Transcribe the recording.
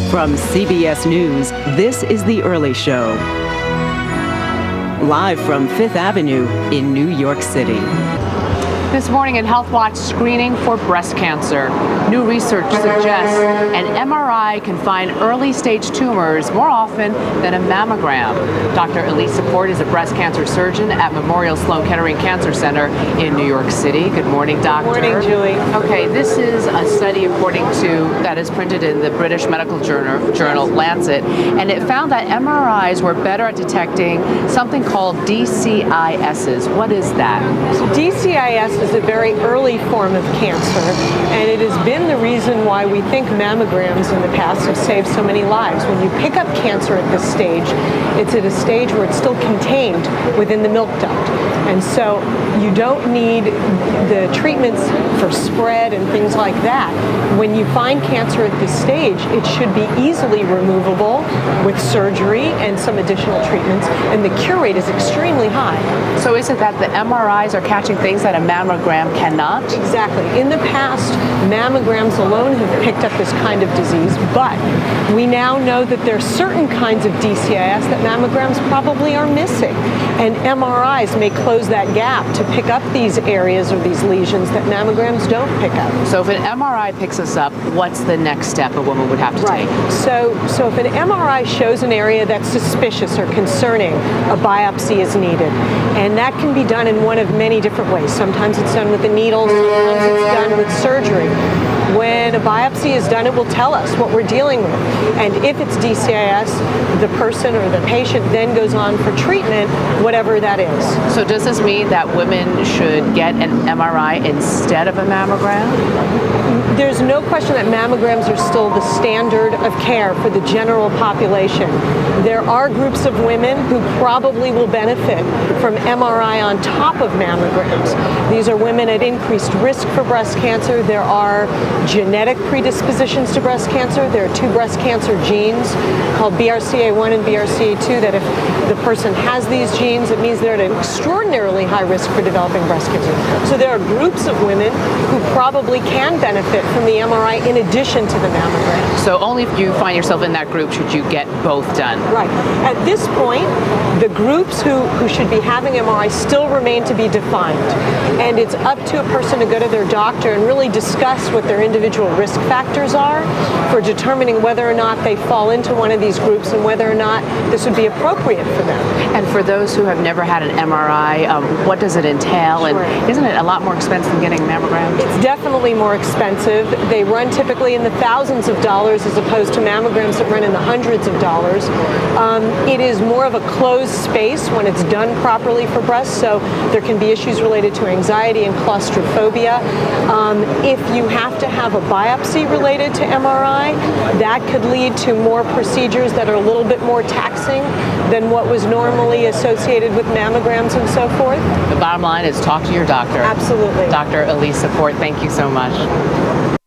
From CBS News, this is The Early Show. Live from Fifth Avenue in New York City. This morning in Health Watch, screening for breast cancer. New research suggests an MRI can find early stage tumors more often than a mammogram. Dr. Elisa is a breast cancer surgeon at Memorial Sloan Kettering Cancer Center in New York City. Good morning, doctor. Good morning, Julie. Okay, this is a study according to that is printed in the British medical journal Lancet, and it found that MRIs were better at detecting something called DCISs. What is that? DCIS is a very early form of cancer, and it has been the reason why we think mammograms in the past have saved so many lives. When you pick up cancer at this stage, it's at a stage where it's still contained within the milk duct. And so you don't need the treatments for spread and things like that. When you find cancer at this stage, it should be easily removable with surgery and some additional treatments, and the cure rate is extremely high. So is it that the MRIs are catching things that a mammogram cannot? Exactly. In the past, mammograms alone have picked up this kind of disease, but we now know that there are certain kinds of DCIS that mammograms probably are missing, and MRIs may close that gap to pick up these areas or these lesions that mammograms don't pick up. So if an MRI picks us up, what's the next step a woman would have to take? So if an MRI shows an area that's suspicious or concerning, a biopsy is needed. And that can be done in one of many different ways. Sometimes it's done with the needle, sometimes it's done with surgery. When a biopsy is done, it will tell us what we're dealing with. And if it's DCIS, the person or the patient then goes on for treatment, whatever that is. So does this mean that women should get an MRI instead of a mammogram? There's no question that mammograms are still the standard of care for the general population. There are groups of women who probably will benefit from MRI on top of mammograms. These are women at increased risk for breast cancer. There are genetic predispositions to breast cancer. There are two breast cancer genes called BRCA1 and BRCA2 that if the person has these genes, it means they're at an extraordinarily high risk for developing breast cancer. So there are groups of women who probably can benefit from the MRI in addition to the mammogram. So only if you find yourself in that group should you get both done. Right. At this point, the groups who should be having MRI still remain to be defined. And it's up to a person to go to their doctor and really discuss what their individual risk factors are for determining whether or not they fall into one of these groups and whether or not this would be appropriate for them. And for those who have never had an MRI, what does it entail? Sure. And isn't it a lot more expensive than getting a mammogram? It's definitely more expensive. They run typically in the thousands of dollars as opposed to mammograms that run in the hundreds of dollars. It is more of a closed space when it's done properly for breasts, so there can be issues related to anxiety and claustrophobia. If you have to have a biopsy related to MRI, that could lead to more procedures that are a little bit more taxing than what was normally associated with mammograms and so forth. The bottom line is talk to your doctor. Absolutely. Dr. Elisa, thank you so much.